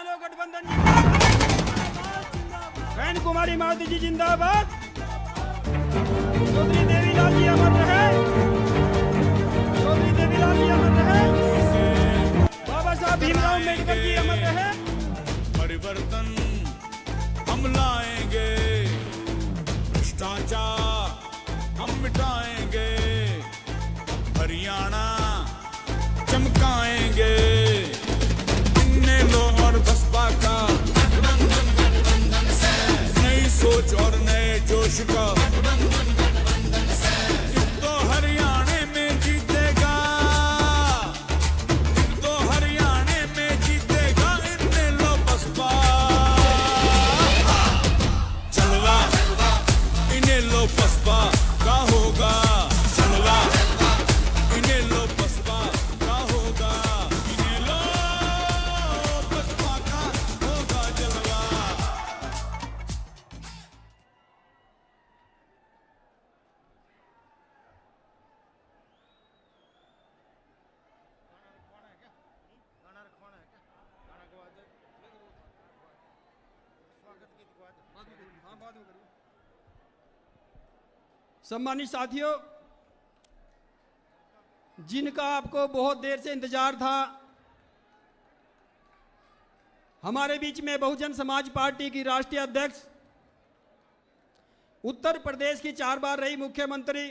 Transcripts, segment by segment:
इनेलो गठबंधन बहन कुमारी मायावती जी जिंदाबाद। चौधरी देवीलाल जी अमर रहे, चौधरी देवीलाल जी अमर रहे, बाबा साहब भीमराव अम्बेडकर जी अमर रहे। परिवर्तन हम लाएंगे, भ्रष्टाचार हम मिटाएंगे, हरियाणा चमकाएंगे। इनेलो और बसपा का नई सोच और नए जोश का तो हरियाणा में जीतेगा, तो हरियाणा में जीतेगा इनेलो बसपा। चलवा इनेलो बसपा का होगा, चलवा इनेलो बसपा का होगा, इनेलो बसपा का होगा जलवा। सम्मानित साथियों, जिनका आपको बहुत देर से इंतजार था, हमारे बीच में बहुजन समाज पार्टी की राष्ट्रीय अध्यक्ष, उत्तर प्रदेश की 4 बार रही मुख्यमंत्री,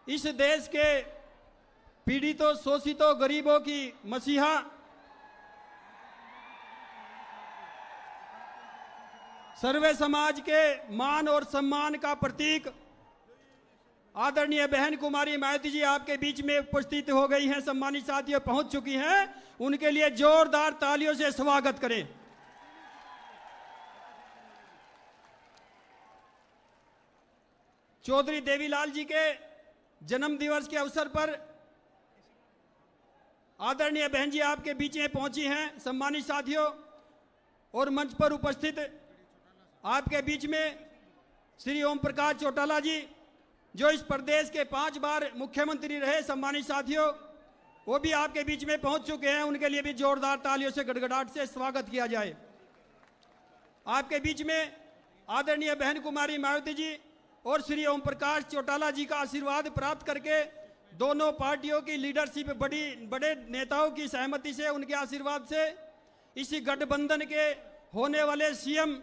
इस देश के पीड़ितों शोषितों गरीबों की मसीहा, सर्वे समाज के मान और सम्मान का प्रतीक आदरणीय बहन कुमारी मायावती जी आपके बीच में उपस्थित हो गई हैं। सम्मानित साथियों पहुंच चुकी हैं, उनके लिए जोरदार तालियों से स्वागत करें। चौधरी देवीलाल जी के जन्म दिवस के अवसर पर आदरणीय बहन जी आपके बीच में पहुंची हैं। सम्मानित साथियों, और मंच पर उपस्थित आपके बीच में श्री ओम प्रकाश चौटाला जी, जो इस प्रदेश के 5 बार मुख्यमंत्री रहे। सम्मानित साथियों, वो भी आपके बीच में पहुंच चुके हैं, उनके लिए भी जोरदार तालियों से गड़गड़ाहट से स्वागत किया जाए। आपके बीच में आदरणीय बहन कुमारी मायावती जी और श्री ओम प्रकाश चौटाला जी का आशीर्वाद प्राप्त करके दोनों पार्टियों की लीडरशिप बड़े नेताओं की सहमति से, उनके आशीर्वाद से इसी गठबंधन के होने वाले सीएम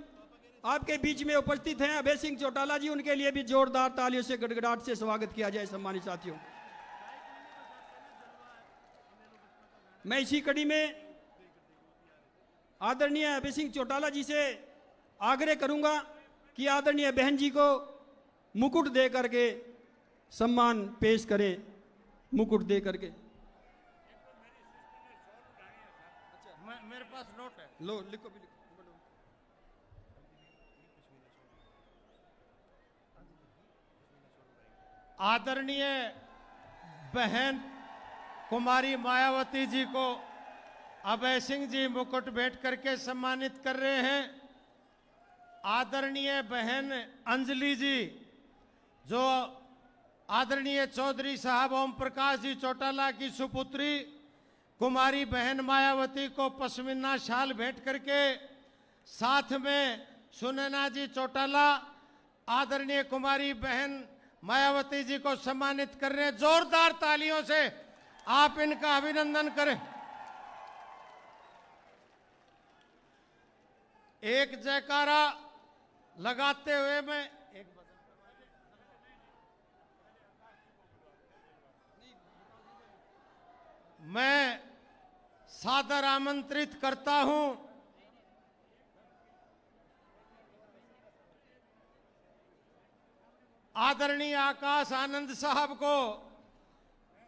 आपके बीच में उपस्थित हैं अभय सिंह चौटाला जी, उनके लिए भी जोरदार तालियों से गड़गड़ाहट से स्वागत किया जाए। सम्मानित साथियों, मैं इसी कड़ी में आदरणीय अभय सिंह चौटाला जी से आग्रह करूंगा कि आदरणीय बहन जी को मुकुट दे करके सम्मान पेश करें। मुकुट दे करके मेरे पास नोट है, लो लिखो भी लिखो। आदरणीय बहन कुमारी मायावती जी को अभय सिंह जी मुकुट भेंट करके सम्मानित कर रहे हैं। आदरणीय बहन अंजलि जी, जो आदरणीय चौधरी साहब ओम प्रकाश जी चौटाला की सुपुत्री कुमारी बहन मायावती को पश्मीना शाल भेंट करके, साथ में सुनैना जी चौटाला आदरणीय कुमारी बहन मायावती जी को सम्मानित कर रहे हैं। जोरदार तालियों से आप इनका अभिनंदन करें। एक जयकारा लगाते हुए मैं सादर आमंत्रित करता हूं आदरणीय आकाश आनंद साहब को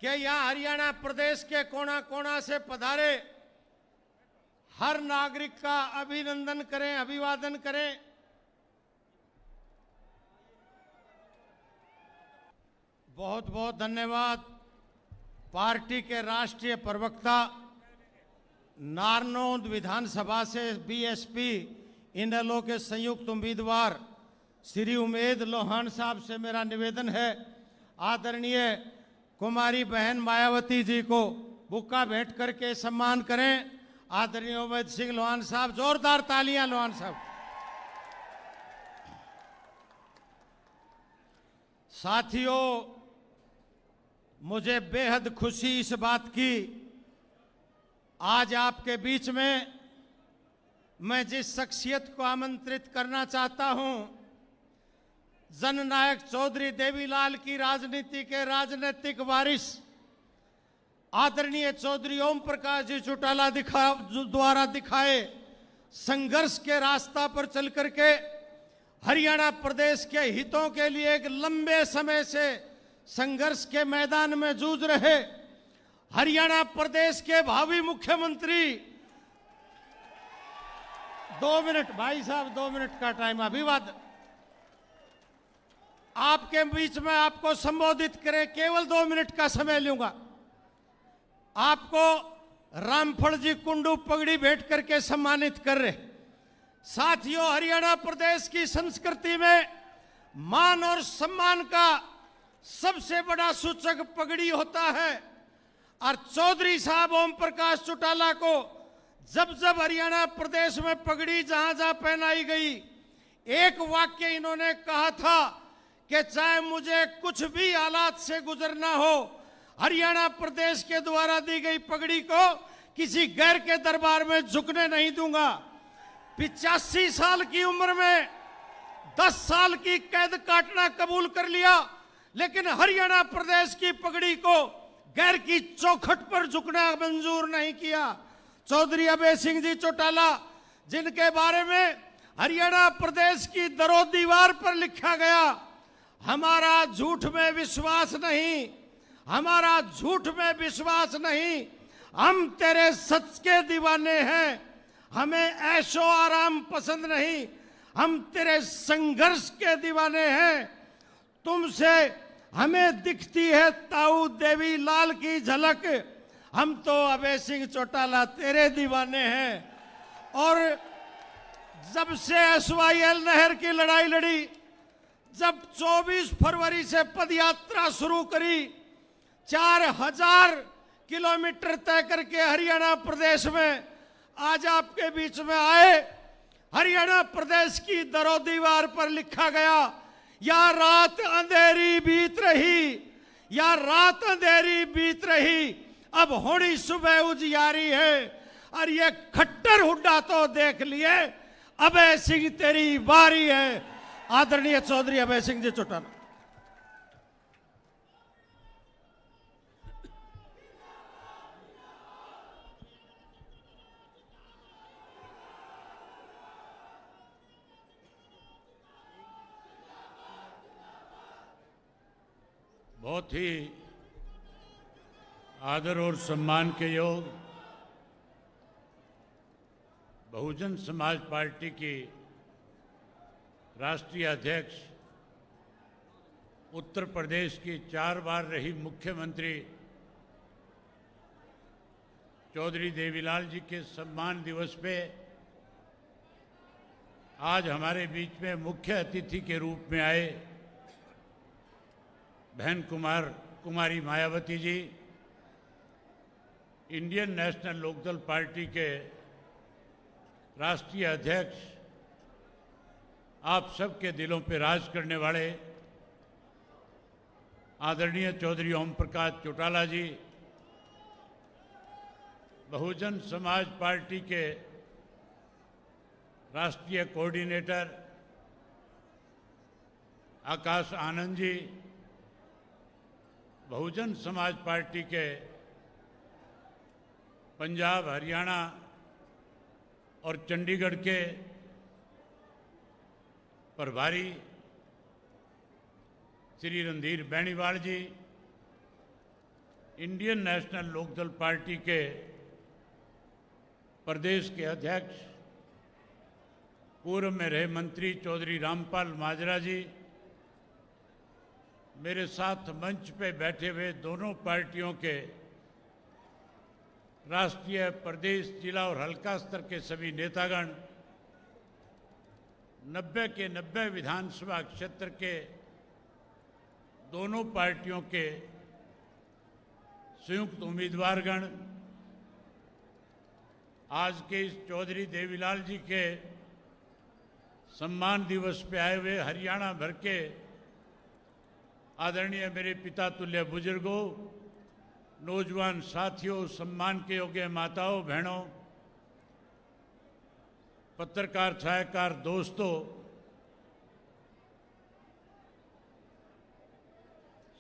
कि यहां हरियाणा प्रदेश के कोना कोना से पधारे हर नागरिक का अभिनंदन करें, अभिवादन करें। बहुत बहुत धन्यवाद। पार्टी के राष्ट्रीय प्रवक्ता नारनौंद विधानसभा से बीएसपी इनेलो के संयुक्त उम्मीदवार श्री उमेद लोहान साहब से मेरा निवेदन है, आदरणीय कुमारी बहन मायावती जी को बुक्का भेंट करके सम्मान करें। आदरणीय उमैद सिंह लोहान साहब, जोरदार तालियां लोहान साहब। साथियों, मुझे बेहद खुशी इस बात की, आज आपके बीच में मैं जिस शख्सियत को आमंत्रित करना चाहता हूं, जननायक चौधरी देवीलाल की राजनीति के राजनीतिक वारिस आदरणीय चौधरी ओम प्रकाश जी चौटाला द्वारा दिखाए संघर्ष के रास्ता पर चल करके हरियाणा प्रदेश के हितों के लिए एक लंबे समय से संघर्ष के मैदान में जूझ रहे हरियाणा प्रदेश के भावी मुख्यमंत्री। 2 मिनट भाई साहब, 2 मिनट का टाइम। अभिवादन आपके बीच में आपको संबोधित करें, केवल 2 मिनट का समय लूंगा। आपको रामफल जी कुंडू पगड़ी भेंट करके सम्मानित कर रहे। साथियों, हरियाणा प्रदेश की संस्कृति में मान और सम्मान का सबसे बड़ा सूचक पगड़ी होता है, और चौधरी साहब ओम प्रकाश चौटाला को जब जब हरियाणा प्रदेश में पगड़ी जहां जहां पहनाई गई, एक वाक्य इन्होंने कहा था कि चाहे मुझे कुछ भी हालात से गुजरना हो, हरियाणा प्रदेश के द्वारा दी गई पगड़ी को किसी गैर के दरबार में झुकने नहीं दूंगा। 85 साल की उम्र में 10 साल की कैद काटना कबूल कर लिया, लेकिन हरियाणा प्रदेश की पगड़ी को गैर की चौखट पर झुकना मंजूर नहीं किया। चौधरी अभय सिंह जी चौटाला, जिनके बारे में हरियाणा प्रदेश की दरो दीवार पर लिखा गया, हमारा झूठ में विश्वास नहीं, हमारा झूठ में विश्वास नहीं, हम तेरे सच के दीवाने हैं, हमें ऐशो आराम पसंद नहीं, हम तेरे संघर्ष के दीवाने हैं। तुमसे हमें दिखती है ताऊ देवी लाल की झलक, हम तो अभय सिंह चौटाला तेरे दीवाने हैं। और जब से SYL नहर की लड़ाई लड़ी, जब 24 फरवरी से पदयात्रा शुरू करी, 4000 किलोमीटर तय करके हरियाणा प्रदेश में आज आपके बीच में आए, हरियाणा प्रदेश की दरो दीवार पर लिखा गया, या रात अंधेरी बीत रही, या रात अंधेरी बीत रही, अब होनी सुबह उजियारी है। और ये खट्टर हुड्डा तो देख लिए, अभय सिंह तेरी बारी है। आदरणीय चौधरी अभय सिंह जी चौटाला। बहुत ही आदर और सम्मान के योग बहुजन समाज पार्टी की राष्ट्रीय अध्यक्ष, उत्तर प्रदेश की 4 बार रही मुख्यमंत्री चौधरी देवीलाल जी के सम्मान दिवस पे आज हमारे बीच में मुख्य अतिथि के रूप में आए बहन कुमारी Mayawati ji, Indian national Lokdal party के राष्ट्रीय अध्यक्ष, आप सबके दिलों पे राज करने वाले आदरणीय चौधरी ओम प्रकाश चौटाला जी, बहुजन समाज पार्टी के राष्ट्रीय कोऑर्डिनेटर आकाश आनंद जी, बहुजन समाज पार्टी के पंजाब, हरियाणा और चंडीगढ़ के प्रभारी श्री रणधीर बेनीवाल जी, इंडियन नेशनल लोकदल पार्टी के प्रदेश के अध्यक्ष, पूर्व में रहे मंत्री चौधरी रामपाल माजरा जी, मेरे साथ मंच पे बैठे हुए दोनों पार्टियों के राष्ट्रीय, प्रदेश, जिला और हल्का स्तर के सभी नेतागण, 90 के 90 विधानसभा क्षेत्र के दोनों पार्टियों के संयुक्त उम्मीदवारगण, आज के इस चौधरी देवीलाल जी के सम्मान दिवस पे आए हुए हरियाणा भर के आदरणीय मेरे पिता तुल्य बुजुर्गों, नौजवान साथियों, सम्मान के योग्य माताओं, बहनों, पत्रकार छायाकार दोस्तों,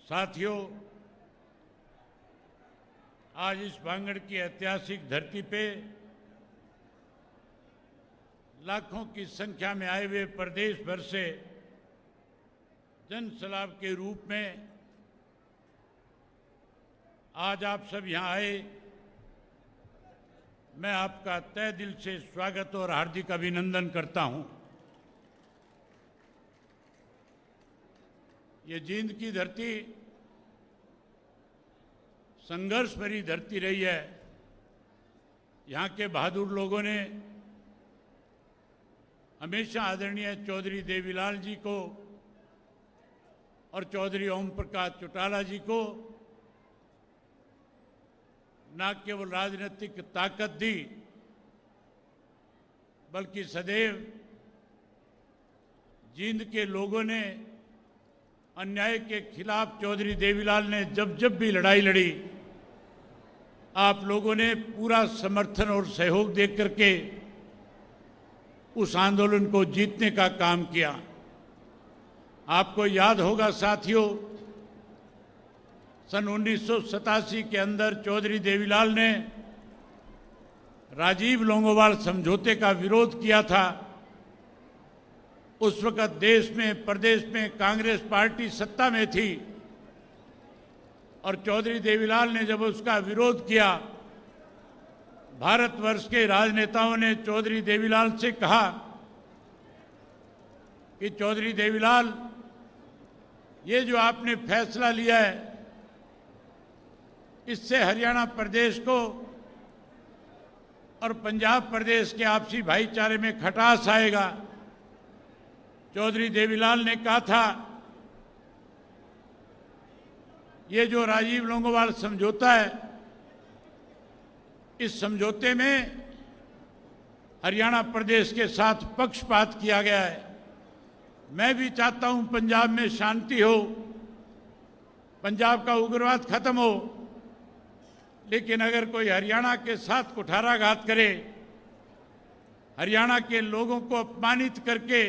साथियों, आज इस भांगड़ की ऐतिहासिक धरती पे लाखों की संख्या में आए हुए प्रदेश भर से जन सलाब के रूप में आज आप सब यहां आए। मैं आपका तहे दिल से स्वागत और हार्दिक अभिनंदन करता हूं। ये जींद की धरती संघर्ष भरी धरती रही है। यहाँ के बहादुर लोगों ने हमेशा आदरणीय चौधरी देवीलाल जी को और चौधरी ओम प्रकाश चौटाला जी को न केवल राजनीतिक ताकत दी, बल्कि सदैव जींद के लोगों ने अन्याय के खिलाफ चौधरी देवीलाल ने जब जब भी लड़ाई लड़ी, आप लोगों ने पूरा समर्थन और सहयोग दे करके उस आंदोलन को जीतने का काम किया। आपको याद होगा साथियों, सन 1987 के अंदर चौधरी देवीलाल ने राजीव लोंगोवाल समझौते का विरोध किया था। उस वक्त देश में, प्रदेश में कांग्रेस पार्टी सत्ता में थी और चौधरी देवीलाल ने जब उसका विरोध किया, भारतवर्ष के राजनेताओं ने चौधरी देवीलाल से कहा कि चौधरी देवीलाल, ये जो आपने फैसला लिया है, इससे हरियाणा प्रदेश को और पंजाब प्रदेश के आपसी भाईचारे में खटास आएगा। चौधरी देवीलाल ने कहा था, ये जो राजीव लोंगोवाल समझौता है, इस समझौते में हरियाणा प्रदेश के साथ पक्षपात किया गया है। मैं भी चाहता हूं पंजाब में शांति हो, पंजाब का उग्रवाद खत्म हो, लेकिन अगर कोई हरियाणा के साथ कुठाराघात करे, हरियाणा के लोगों को अपमानित करके,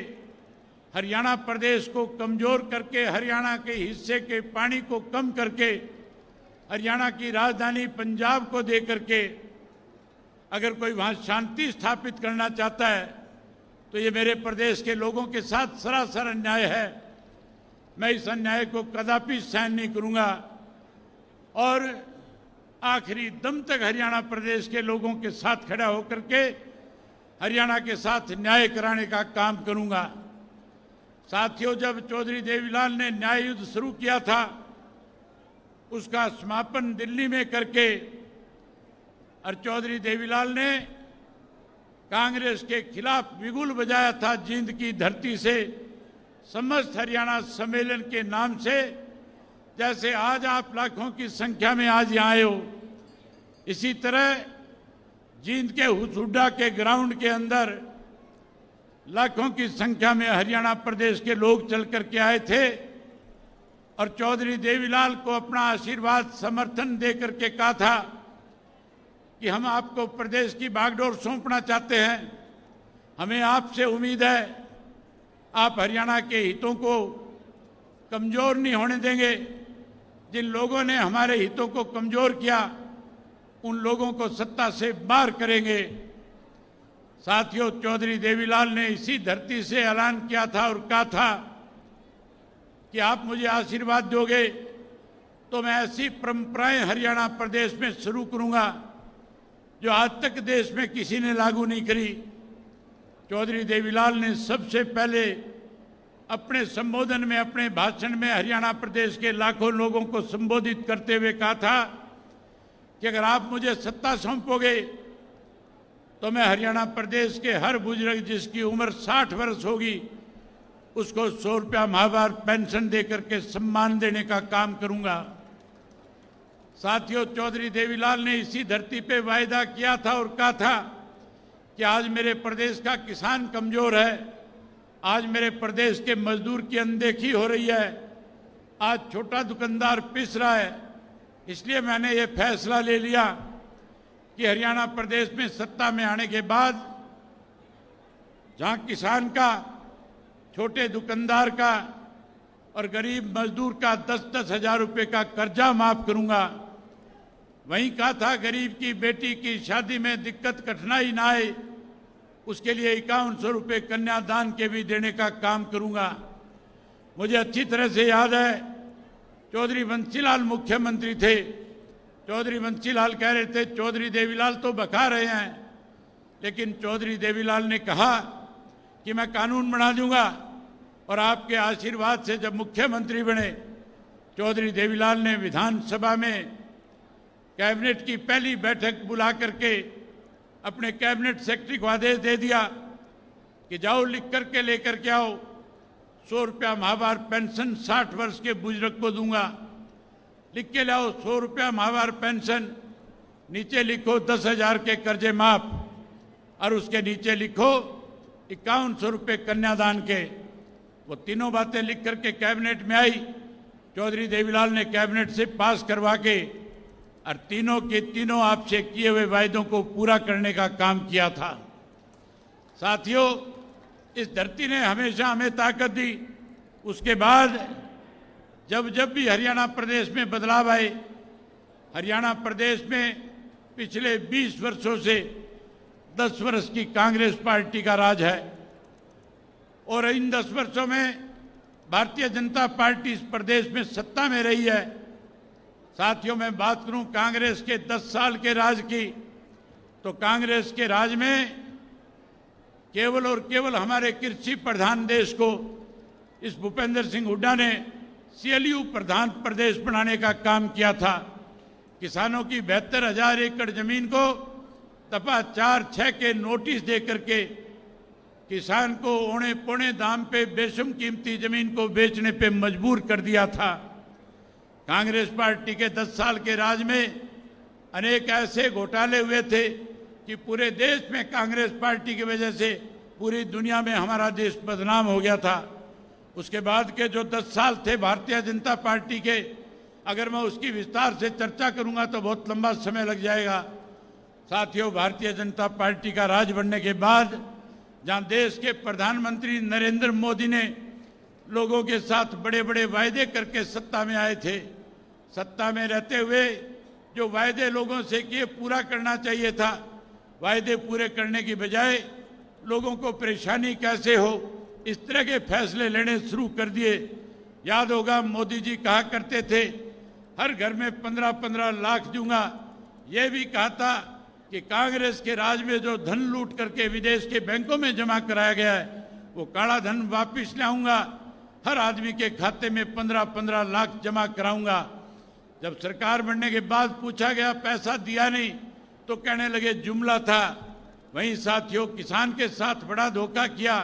हरियाणा प्रदेश को कमजोर करके, हरियाणा के हिस्से के पानी को कम करके, हरियाणा की राजधानी पंजाब को दे करके अगर कोई वहां शांति स्थापित करना चाहता है, तो ये मेरे प्रदेश के लोगों के साथ सरासर अन्याय है। मैं इस अन्याय को कदापि सहन नहीं करूंगा और आखिरी दम तक हरियाणा प्रदेश के लोगों के साथ खड़ा होकर के हरियाणा के साथ न्याय कराने का काम करूंगा। साथियों, जब चौधरी देवीलाल ने न्याय युद्ध शुरू किया था, उसका समापन दिल्ली में करके और चौधरी देवीलाल ने कांग्रेस के खिलाफ बिगुल बजाया था जींद की धरती से, समस्त हरियाणा सम्मेलन के नाम से। जैसे आज आप लाखों की संख्या में आज यहाँ आए हो, इसी तरह जींद के हुसुड्डा के ग्राउंड के अंदर लाखों की संख्या में हरियाणा प्रदेश के लोग चल करके आए थे और चौधरी देवीलाल को अपना आशीर्वाद, समर्थन दे करके कहा था कि हम आपको प्रदेश की बागडोर सौंपना चाहते हैं। हमें आपसे उम्मीद है आप हरियाणा के हितों को कमजोर नहीं होने देंगे। जिन लोगों ने हमारे हितों को कमजोर किया, उन लोगों को सत्ता से बाहर करेंगे। साथियों, चौधरी देवीलाल ने इसी धरती से ऐलान किया था और कहा था कि आप मुझे आशीर्वाद दोगे तो मैं ऐसी परंपराएं हरियाणा प्रदेश में शुरू करूंगा जो आज तक देश में किसी ने लागू नहीं करी। चौधरी देवीलाल ने सबसे पहले अपने संबोधन में, अपने भाषण में हरियाणा प्रदेश के लाखों लोगों को संबोधित करते हुए कहा था कि अगर आप मुझे सत्ता सौंपोगे तो मैं हरियाणा प्रदेश के हर बुजुर्ग जिसकी उम्र 60 वर्ष होगी उसको 100 रुपया माहवार पेंशन दे करके सम्मान देने का काम करूंगा। साथियों, चौधरी देवीलाल ने इसी धरती पे वायदा किया था और कहा था कि आज मेरे प्रदेश का किसान कमजोर है, आज मेरे प्रदेश के मजदूर की अनदेखी हो रही है, आज छोटा दुकानदार पिस रहा है। इसलिए मैंने ये फैसला ले लिया कि हरियाणा प्रदेश में सत्ता में आने के बाद जहां किसान का, छोटे दुकानदार का और गरीब मजदूर का 10-10 हजार रुपये का कर्जा माफ करूंगा, वहीं कहा था गरीब की बेटी की शादी में दिक्कत कठिनाई ना आए, उसके लिए 5100 रुपये कन्यादान के भी देने का काम करूंगा। मुझे अच्छी तरह से याद है, चौधरी बंसीलाल मुख्यमंत्री थे। चौधरी बंसीलाल कह रहे थे चौधरी देवीलाल तो बका रहे हैं, लेकिन चौधरी देवीलाल ने कहा कि मैं कानून बना दूंगा। और आपके आशीर्वाद से जब मुख्यमंत्री बने, चौधरी देवीलाल ने विधानसभा में कैबिनेट की पहली बैठक बुला करके अपने कैबिनेट सेक्रेटरी को आदेश दे दिया कि जाओ लिख करके लेकर के आओ, 100 रुपया माहवार पेंशन 60 वर्ष के बुजुर्ग को दूंगा। लिख के लाओ 100 रुपया माहवार पेंशन, नीचे लिखो 10,000 के कर्जे माफ, और उसके नीचे लिखो 5100 रुपये कन्यादान के। वो तीनों बातें लिख करके कैबिनेट में आई। चौधरी देवीलाल ने कैबिनेट से पास करवा के और तीनों के तीनों आपसे किए हुए वायदों को पूरा करने का काम किया था। साथियों, इस धरती ने हमेशा हमें ताकत दी। उसके बाद जब भी हरियाणा प्रदेश में बदलाव आए, हरियाणा प्रदेश में पिछले 20 वर्षों से 10 वर्ष की कांग्रेस पार्टी का राज है, और इन 10 वर्षों में भारतीय जनता पार्टी इस प्रदेश में सत्ता में रही है। साथियों, मैं बात करूं कांग्रेस के 10 साल के राज की, तो कांग्रेस के राज में केवल और केवल हमारे कृषि प्रधान देश को इस भूपेंद्र सिंह हुड्डा ने CLU प्रधान प्रदेश बनाने का काम किया था। किसानों की 72,000 एकड़ जमीन को दफा 4-6 के नोटिस दे करके किसान को औने पौने दाम पे बेशुम कीमती जमीन को बेचने पे मजबूर कर दिया था। कांग्रेस पार्टी के 10 साल के राज में अनेक ऐसे घोटाले हुए थे कि पूरे देश में कांग्रेस पार्टी की वजह से पूरी दुनिया में हमारा देश बदनाम हो गया था। उसके बाद के जो 10 साल थे भारतीय जनता पार्टी के, अगर मैं उसकी विस्तार से चर्चा करूंगा तो बहुत लंबा समय लग जाएगा। साथियों, भारतीय जनता पार्टी का राज बनने के बाद जहां देश के प्रधानमंत्री नरेंद्र मोदी ने लोगों के साथ बड़े बड़े वायदे करके सत्ता में आए थे, सत्ता में रहते हुए जो वायदे लोगों से किए पूरा करना चाहिए था, वायदे पूरे करने की बजाय लोगों को परेशानी कैसे हो, इस तरह के फैसले लेने शुरू कर दिए। याद होगा मोदी जी कहा करते थे हर घर में 15-15 लाख दूंगा। ये भी कहा था कि कांग्रेस के राज में जो धन लूट करके विदेश के बैंकों में जमा कराया गया है, वो काला धन वापिस लाऊंगा, हर आदमी के खाते में 15-15 लाख जमा कराऊंगा। जब सरकार बनने के बाद पूछा गया पैसा दिया नहीं, तो कहने लगे जुमला था। वहीं साथियों, किसान के साथ बड़ा धोखा किया।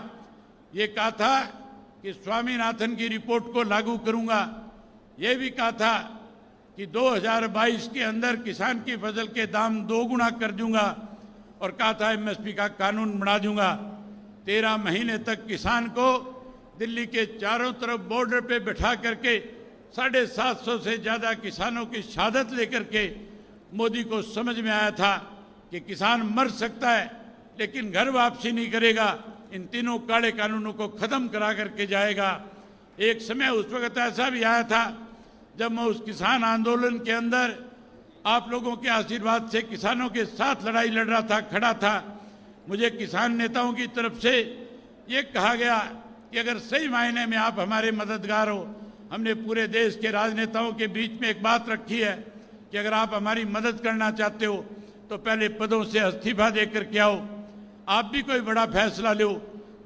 ये कहा था कि स्वामीनाथन की रिपोर्ट को लागू करूंगा। ये भी कहा था कि 2022 के अंदर किसान की फसल के दाम 2 गुना कर दूंगा, और कहा था MSP का कानून बना दूंगा। 13 महीने तक किसान को दिल्ली के चारों तरफ बॉर्डर पे बैठा करके 750 से ज्यादा किसानों की शहादत लेकर के मोदी को समझ में आया था कि किसान मर सकता है लेकिन घर वापसी नहीं करेगा, इन तीनों काले कानूनों को खत्म करा करके जाएगा। एक समय उस वक्त ऐसा भी आया था जब मैं उस किसान आंदोलन के अंदर आप लोगों के आशीर्वाद से किसानों के साथ लड़ाई लड़ रहा था, खड़ा था। मुझे किसान नेताओं की तरफ से ये कहा गया कि अगर सही मायने में आप हमारे मददगार हो, हमने पूरे देश के राजनेताओं के बीच में एक बात रखी है कि अगर आप हमारी मदद करना चाहते हो तो पहले पदों से इस्तीफा दे करके आओ, आप भी कोई बड़ा फैसला लो।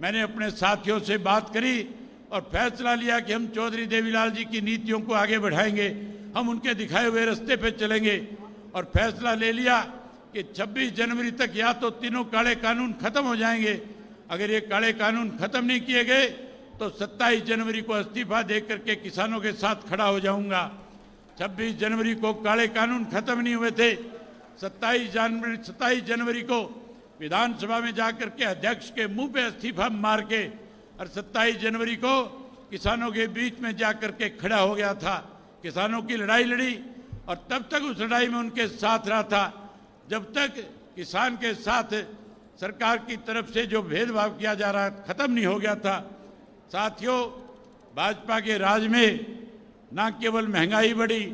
मैंने अपने साथियों से बात करी और फैसला लिया कि हम चौधरी देवीलाल जी की नीतियों को आगे बढ़ाएंगे, हम उनके दिखाए हुए रास्ते पे चलेंगे। और फैसला ले लिया कि 26 जनवरी तक या तो तीनों काले कानून खत्म हो जाएंगे, अगर ये काले कानून खत्म नहीं किए गए तो 27 जनवरी को इस्तीफा दे करके किसानों के साथ खड़ा हो जाऊंगा। 26 जनवरी को काले कानून खत्म नहीं हुए थे। 27 जनवरी को विधानसभा में जाकर के अध्यक्ष के मुंह पे इस्तीफा मार के और 27 जनवरी को किसानों के बीच में जाकर के खड़ा हो गया था, किसानों की लड़ाई लड़ी और तब तक उस लड़ाई में उनके साथ रहा था जब तक किसान के साथ सरकार की तरफ से जो भेदभाव किया जा रहा खत्म नहीं हो गया था। साथियों, भाजपा के राज में न केवल महंगाई बढ़ी,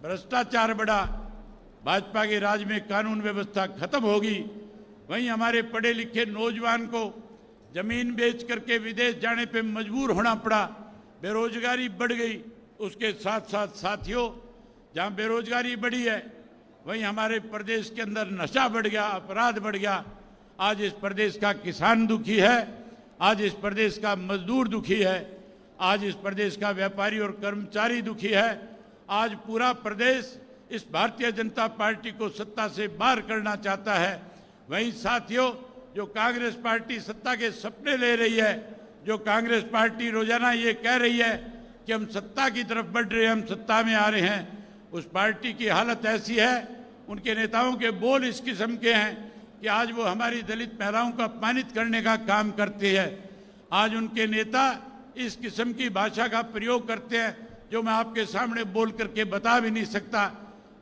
भ्रष्टाचार बढ़ा, भाजपा के राज में कानून व्यवस्था खत्म होगी, वहीं हमारे पढ़े लिखे नौजवान को जमीन बेच करके विदेश जाने पे मजबूर होना पड़ा, बेरोजगारी बढ़ गई। उसके साथ साथ साथियों, जहां बेरोजगारी बढ़ी है वहीं हमारे प्रदेश के अंदर नशा बढ़ गया, अपराध बढ़ गया। आज इस प्रदेश का किसान दुखी है, आज इस प्रदेश का मजदूर दुखी है, आज इस प्रदेश का व्यापारी और कर्मचारी दुखी है। आज पूरा प्रदेश इस भारतीय जनता पार्टी को सत्ता से बाहर करना चाहता है। वहीं साथियों, जो कांग्रेस पार्टी सत्ता के सपने ले रही है, जो कांग्रेस पार्टी रोजाना ये कह रही है कि हम सत्ता की तरफ बढ़ रहे हैं, हम सत्ता में आ रहे हैं, उस पार्टी की हालत ऐसी है, उनके नेताओं के बोल इस किस्म के हैं कि आज वो हमारी दलित महिलाओं को अपमानित करने का काम करते हैं। आज उनके नेता इस किस्म की भाषा का प्रयोग करते हैं जो मैं आपके सामने बोल करके बता भी नहीं सकता।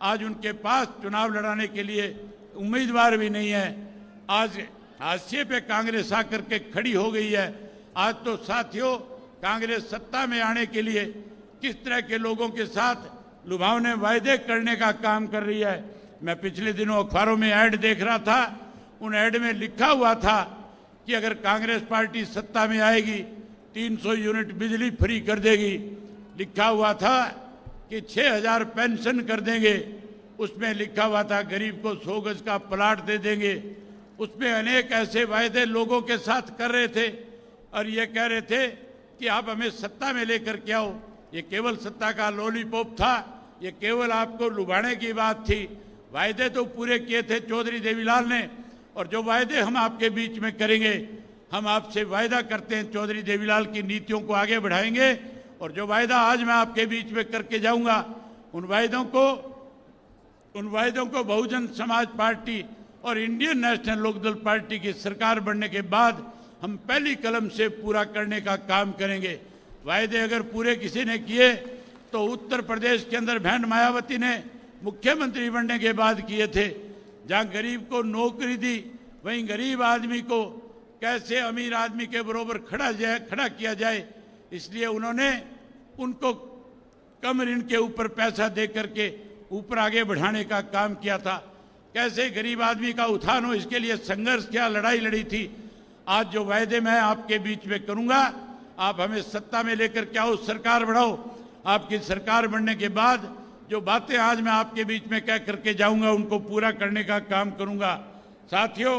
आज उनके पास चुनाव लड़ाने के लिए उम्मीदवार भी नहीं है। आज हाशिए पे कांग्रेस आकर के खड़ी हो गई है। आज तो साथियों, कांग्रेस सत्ता में आने के लिए किस तरह के लोगों के साथ लुभावने वायदे करने का काम कर रही है। मैं पिछले दिनों अखबारों में ऐड देख रहा था, उन ऐड में लिखा हुआ था कि अगर कांग्रेस पार्टी सत्ता में आएगी 300 यूनिट बिजली फ्री कर देगी। लिखा हुआ था कि 6000 पेंशन कर देंगे। उसमें लिखा हुआ था गरीब को 100 गज का प्लाट दे देंगे। उसमें अनेक ऐसे वायदे लोगों के साथ कर रहे थे और ये कह रहे थे कि आप हमें सत्ता में लेकर के आओ। ये केवल सत्ता का लॉलीपॉप था, ये केवल आपको लुभाने की बात थी। वायदे तो पूरे किए थे चौधरी देवीलाल ने, और जो वायदे हम आपके बीच में करेंगे, हम आपसे वायदा करते हैं चौधरी देवीलाल की नीतियों को आगे बढ़ाएंगे। और जो वायदा आज मैं आपके बीच में करके जाऊंगा, उन वायदों को बहुजन समाज पार्टी और इंडियन नेशनल लोकदल पार्टी की सरकार बनने के बाद हम पहली कलम से पूरा करने का काम करेंगे। वायदे अगर पूरे किसी ने किए तो उत्तर प्रदेश के अंदर बहन मायावती ने मुख्यमंत्री बनने के बाद किए थे। जहां गरीब को नौकरी दी, वहीं गरीब आदमी को कैसे अमीर आदमी के बरोबर खड़ा किया जाए, इसलिए उन्होंने उनको कम ऋण के ऊपर पैसा दे करके ऊपर आगे बढ़ाने का काम किया था। कैसे गरीब आदमी का उत्थान हो, इसके लिए संघर्ष किया, लड़ाई लड़ी थी। आज जो वायदे मैं आपके बीच में करूंगा, आप हमें सत्ता में लेकर के आओ, सरकार बढ़ाओ। आपकी सरकार बनने के बाद जो बातें आज मैं आपके बीच में कह करके जाऊंगा, उनको पूरा करने का काम करूंगा। साथियों,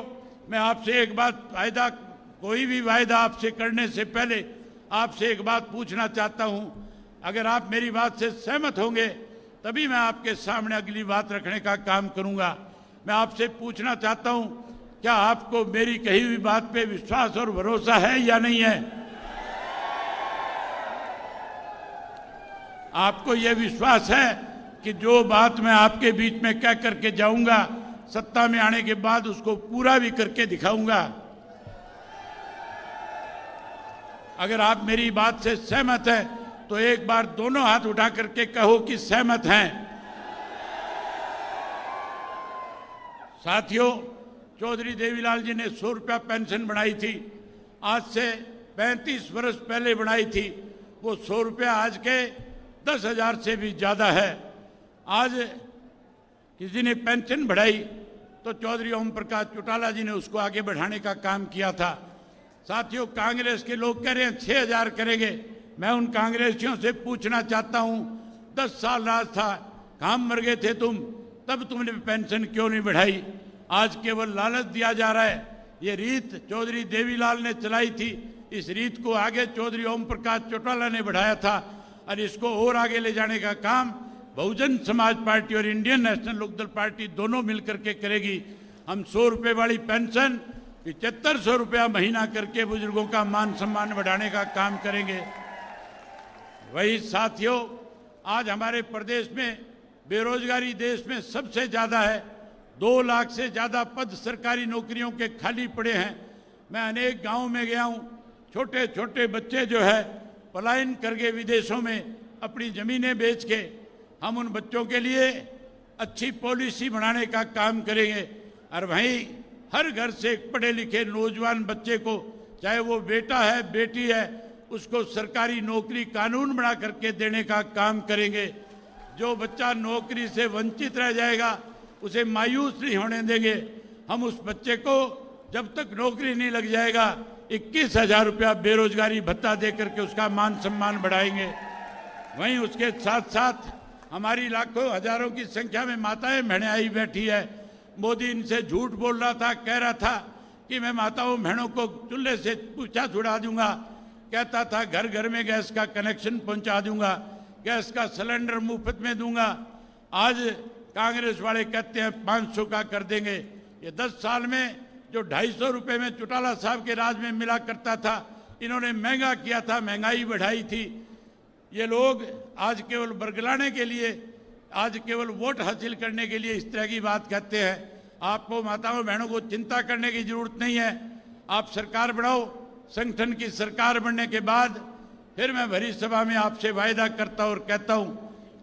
मैं आपसे एक बात, कोई भी वायदा आपसे करने से पहले आपसे एक बात पूछना चाहता हूं। अगर आप मेरी बात से सहमत होंगे तभी मैं आपके सामने अगली बात रखने का काम करूंगा। मैं आपसे पूछना चाहता हूं, क्या आपको मेरी कही हुई बात पे विश्वास और भरोसा है या नहीं है? आपको यह विश्वास है कि जो बात मैं आपके बीच में कह करके जाऊंगा, सत्ता में आने के बाद उसको पूरा भी करके दिखाऊंगा? अगर आप मेरी बात से सहमत हैं तो एक बार दोनों हाथ उठा करके कहो कि सहमत हैं। साथियों, चौधरी देवीलाल जी ने 100 रुपया पेंशन बढ़ाई थी, आज से 35 वर्ष पहले बढ़ाई थी। वो 100 रुपया आज के 10,000 से भी ज्यादा है। आज किसी ने पेंशन बढ़ाई तो चौधरी ओम प्रकाश चौटाला जी ने उसको आगे बढ़ाने का काम किया था। साथियों, कांग्रेस के लोग कह रहे हैं 6,000 करेंगे। मैं उन कांग्रेसियों से पूछना चाहता हूं, 10 साल राज था, कहां मर गए थे तुम? तब तुमने पेंशन क्यों नहीं बढ़ाई? आज केवल लालच दिया जा रहा है। ये रीत चौधरी देवीलाल ने चलाई थी, इस रीत को आगे चौधरी ओम प्रकाश चौटाला ने बढ़ाया था और इसको और आगे ले जाने का काम बहुजन समाज पार्टी और इंडियन नेशनल लोकदल पार्टी दोनों मिलकर के करेगी। हम 100 रुपये वाली पेंशन 7500 रुपया महीना करके बुजुर्गों का मान सम्मान बढ़ाने का काम करेंगे। वही साथियों, आज हमारे प्रदेश में बेरोजगारी देश में सबसे ज्यादा है 2 लाख से ज़्यादा पद सरकारी नौकरियों के खाली पड़े हैं। मैं अनेक गांव में गया हूं, छोटे छोटे बच्चे जो है पलायन करके विदेशों में अपनी ज़मीनें बेच के, हम उन बच्चों के लिए अच्छी पॉलिसी बनाने का काम करेंगे। और वहीं हर घर से एक पढ़े लिखे नौजवान बच्चे को, चाहे वो बेटा है बेटी है, उसको सरकारी नौकरी कानून बना करके देने का काम करेंगे। जो बच्चा नौकरी से वंचित रह जाएगा उसे मायूस नहीं होने देंगे। हम उस बच्चे को जब तक नौकरी नहीं लग जाएगा 21,000 रुपया बेरोजगारी भत्ता दे करके उसका मान सम्मान बढ़ाएंगे। वहीं उसके साथ साथ हमारी लाखों हजारों की संख्या में माताएं बहनें आई बैठी है। मोदी इनसे झूठ बोल रहा था, कह रहा था कि मैं माताओं बहनों को चूल्हे से पूछा छुड़ा दूंगा, कहता था घर घर में गैस का कनेक्शन पहुंचा दूंगा, गैस का सिलेंडर मुफ्त में दूंगा। आज कांग्रेस वाले कहते हैं 500 का कर देंगे। ये 10 साल में जो 250 रुपये में चौटाला साहब के राज में मिला करता था, इन्होंने महंगा किया था, महंगाई बढ़ाई थी। ये लोग आज केवल बरगलाने के लिए, आज केवल वोट हासिल करने के लिए इस तरह की बात कहते हैं। आपको माताओं बहनों को चिंता करने की जरूरत नहीं है। आप सरकार बनाओ, संगठन की सरकार बनने के बाद फिर मैं भरी सभा में आपसे वायदा करता और कहता हूं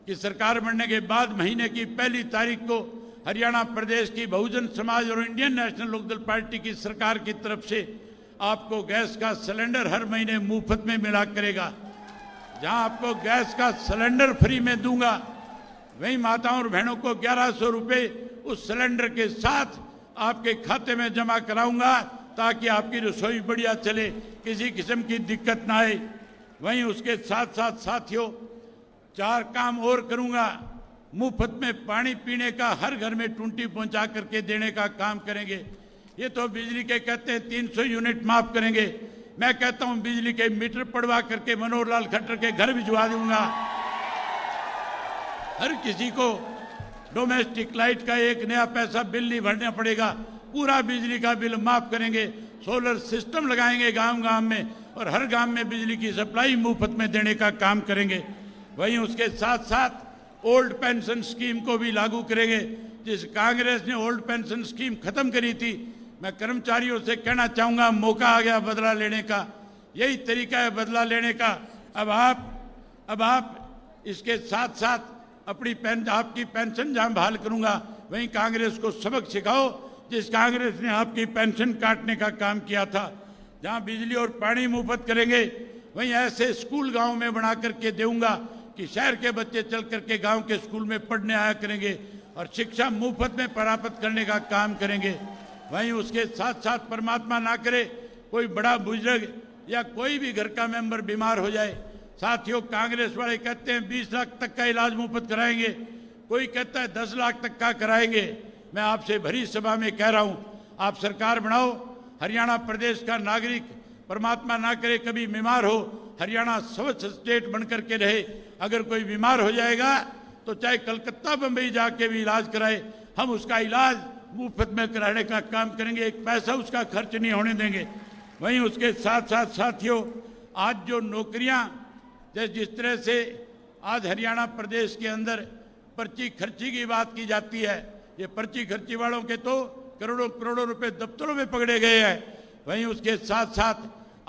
कि सरकार बनने के बाद महीने की 1 तारीख को हरियाणा प्रदेश की बहुजन समाज और इंडियन नेशनल लोकदल पार्टी की सरकार की तरफ से आपको गैस का सिलेंडर हर महीने मुफ्त में मिला करेगा। जहां आपको गैस का सिलेंडर फ्री में दूंगा, वहीं माताओं और बहनों को 1100 रुपये उस सिलेंडर के साथ आपके खाते में जमा कराऊंगा, ताकि आपकी रसोई बढ़िया चले, किसी किस्म की दिक्कत ना आए। वहीं उसके साथ साथ साथियों 4 काम और करूंगा। मुफ्त में पानी पीने का हर घर में टूंटी पहुंचा करके देने का काम करेंगे। ये तो बिजली के कहते हैं 300 यूनिट माफ करेंगे, मैं कहता हूं बिजली के मीटर पड़वा करके मनोहर लाल खट्टर के घर भिजवा दूंगा। हर किसी को डोमेस्टिक लाइट का 1 नया पैसा बिल नहीं भरना पड़ेगा, पूरा बिजली का बिल माफ करेंगे। सोलर सिस्टम लगाएंगे गांव गांव में और हर गांव में बिजली की सप्लाई मुफ्त में देने का काम करेंगे। वहीं उसके साथ साथ ओल्ड पेंशन स्कीम को भी लागू करेंगे। जिस कांग्रेस ने ओल्ड पेंशन स्कीम खत्म करी थी, मैं कर्मचारियों से कहना चाहूंगा मौका आ गया बदला लेने का, यही तरीका है बदला लेने का। अब आप इसके साथ साथ आपकी पेंशन जहां बहाल करूंगा, वहीं कांग्रेस को सबक सिखाओ जिस कांग्रेस ने आपकी पेंशन काटने का काम किया था। जहां बिजली और पानी मुफ्त करेंगे, वहीं ऐसे स्कूल गांव में बना करके दूंगा कि शहर के बच्चे चल करके गांव के स्कूल में पढ़ने आया करेंगे और शिक्षा मुफ्त में प्राप्त करने का काम करेंगे। वहीं उसके साथ साथ परमात्मा ना करे कोई बड़ा बुजुर्ग या कोई भी घर का मेंबर बीमार हो जाए, साथियों कांग्रेस वाले कहते हैं 20 लाख तक का इलाज मुफ्त कराएंगे, कोई कहता है 10 लाख तक का कराएंगे। मैं आपसे भरी सभा में कह रहा हूं, आप सरकार बनाओ, हरियाणा प्रदेश का नागरिक परमात्मा ना करे कभी बीमार हो, हरियाणा स्वच्छ स्टेट बनकर के रहे। अगर कोई बीमार हो जाएगा तो चाहे कलकत्ता बंबई जाके भी इलाज कराए, हम उसका इलाज मुफ्त में कराने का काम करेंगे, 1 पैसा उसका खर्च नहीं होने देंगे। वहीं उसके साथ साथ साथियों आज जो नौकरियां, जिस तरह से आज हरियाणा प्रदेश के अंदर पर्ची खर्ची की बात की जाती है, ये पर्ची खर्ची वालों के तो करोड़ों करोड़ों रुपए दफ्तरों में पकड़े गए हैं। वहीं उसके साथ साथ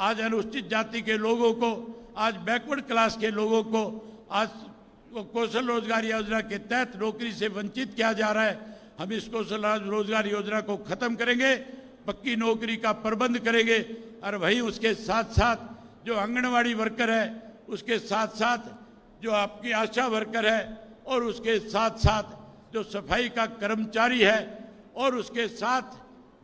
आज अनुसूचित जाति के लोगों को, आज बैकवर्ड क्लास के लोगों को आज कौशल रोजगार योजना के तहत नौकरी से वंचित किया जा रहा है। हम इस कौशल रोजगार योजना को खत्म करेंगे, पक्की नौकरी का प्रबंध करेंगे। और वहीं उसके साथ साथ जो आंगनवाड़ी वर्कर है, उसके साथ साथ जो आपकी आशा वर्कर है, और उसके साथ साथ जो सफाई का कर्मचारी है, और उसके साथ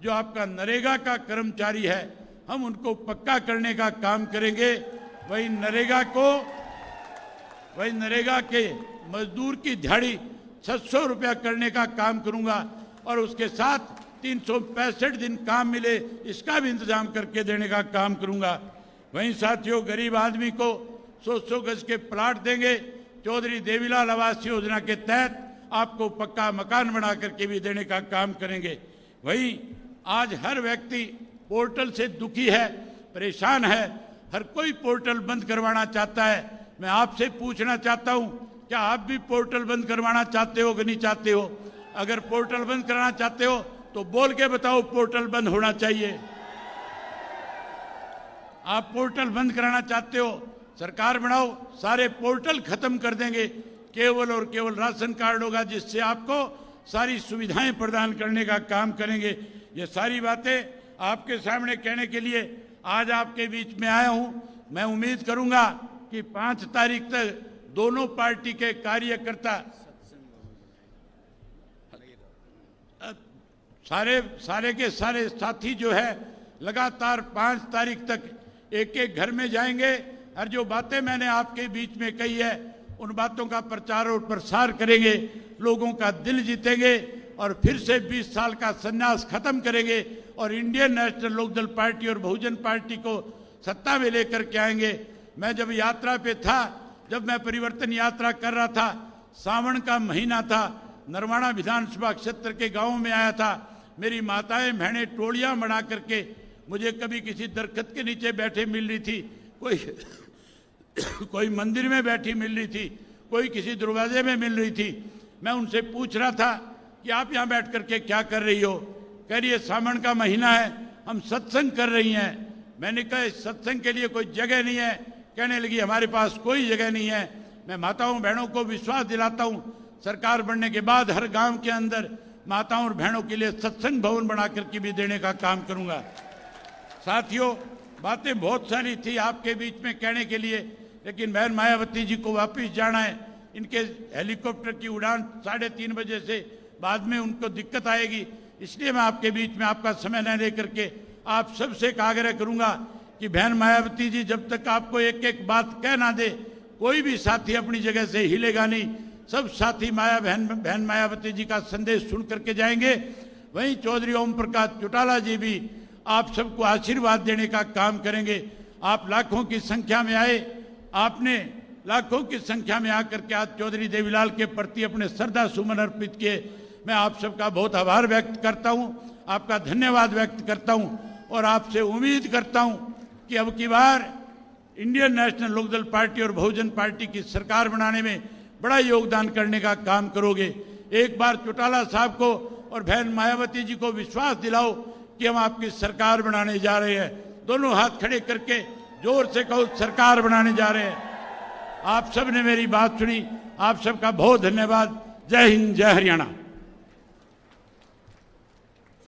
जो आपका नरेगा का कर्मचारी है, हम उनको पक्का करने का काम करेंगे। वहीं नरेगा के मजदूर की दिहाड़ी 700 रुपया करने का काम करूंगा, और उसके साथ 365 दिन काम मिले इसका भी इंतजाम करके देने का काम करूंगा। वहीं साथियों गरीब आदमी को 100 गज के प्लाट देंगे। चौधरी देवीलाल आवास योजना के तहत आपको पक्का मकान बना करके भी देने का काम करेंगे। वहीं आज हर व्यक्ति पोर्टल से दुखी है, परेशान है, हर कोई पोर्टल बंद करवाना चाहता है। मैं आपसे पूछना चाहता हूं, क्या आप भी पोर्टल बंद करवाना चाहते हो कि नहीं चाहते हो? अगर पोर्टल बंद कराना चाहते हो तो बोल के बताओ पोर्टल बंद होना चाहिए। आप पोर्टल बंद कराना चाहते हो, सरकार बनाओ, सारे पोर्टल खत्म कर देंगे, केवल और केवल राशन कार्ड होगा जिससे आपको सारी सुविधाएं प्रदान करने का काम करेंगे। ये सारी बातें आपके सामने कहने के लिए आज आपके बीच में आया हूं। मैं उम्मीद करूंगा कि 5 तारीख तक दोनों पार्टी के कार्यकर्ता सारे के सारे साथी जो है लगातार 5 तारीख तक एक एक घर में जाएंगे और जो बातें मैंने आपके बीच में कही है उन बातों का प्रचार और प्रसार करेंगे, लोगों का दिल जीतेंगे और फिर से 20 साल का संन्यास खत्म करेंगे और इंडियन नेशनल लोकदल पार्टी और बहुजन पार्टी को सत्ता में लेकर के आएंगे। मैं जब यात्रा पे था, जब मैं परिवर्तन यात्रा कर रहा था, सावन का महीना था, नरवाना विधानसभा क्षेत्र के गांव में आया था। मेरी माताएं बहनें टोलियां बना करके मुझे कभी किसी दरख्त के नीचे बैठे मिल रही थी, कोई मंदिर में बैठी मिल रही थी, कोई किसी दरवाजे में मिल रही थी। मैं उनसे पूछ रहा था कि आप यहाँ बैठ करके क्या कर रही हो? कह रही है सावन का महीना है, हम सत्संग कर रही हैं। मैंने कहा इस सत्संग के लिए कोई जगह नहीं है। कहने लगी हमारे पास कोई जगह नहीं है। मैं माताओं बहनों को विश्वास दिलाता हूँ, सरकार बनने के बाद हर गांव के अंदर माताओं और बहनों के लिए सत्संग भवन बना करके भी देने का काम करूंगा। साथियों, बातें बहुत सारी थी आपके बीच में कहने के लिए, लेकिन बहन मायावती जी को वापस जाना है। इनके हेलीकॉप्टर की उड़ान 3:30 बजे से बाद में उनको दिक्कत आएगी, इसलिए मैं आपके बीच में आपका समय न लेकर के आप सबसे एक आग्रह करूंगा कि बहन मायावती जी जब तक आपको एक एक बात कह ना दे, कोई भी साथी अपनी जगह से हिलेगा नहीं। सब साथी बहन मायावती जी का संदेश सुन करके जाएंगे। वहीं चौधरी ओम प्रकाश चौटाला जी भी आप सबको आशीर्वाद देने का काम करेंगे। आप लाखों की संख्या में आए, आपने लाखों की संख्या में आकर के आज चौधरी देवीलाल के प्रति अपने श्रद्धा सुमन अर्पित किए। मैं आप सबका बहुत आभार व्यक्त करता हूं, आपका धन्यवाद व्यक्त करता हूं और आपसे उम्मीद करता हूं कि अब की बार इंडियन नेशनल लोकदल पार्टी और बहुजन पार्टी की सरकार बनाने में बड़ा योगदान करने का काम करोगे। एक बार चौटाला साहब को और बहन मायावती जी को विश्वास दिलाओ कि हम आपकी सरकार बनाने जा रहे हैं। दोनों हाथ खड़े करके जोर से कहो सरकार बनाने जा रहे हैं। आप सब ने मेरी बात सुनी, आप सबका बहुत धन्यवाद। जय हिंद, जय हरियाणा।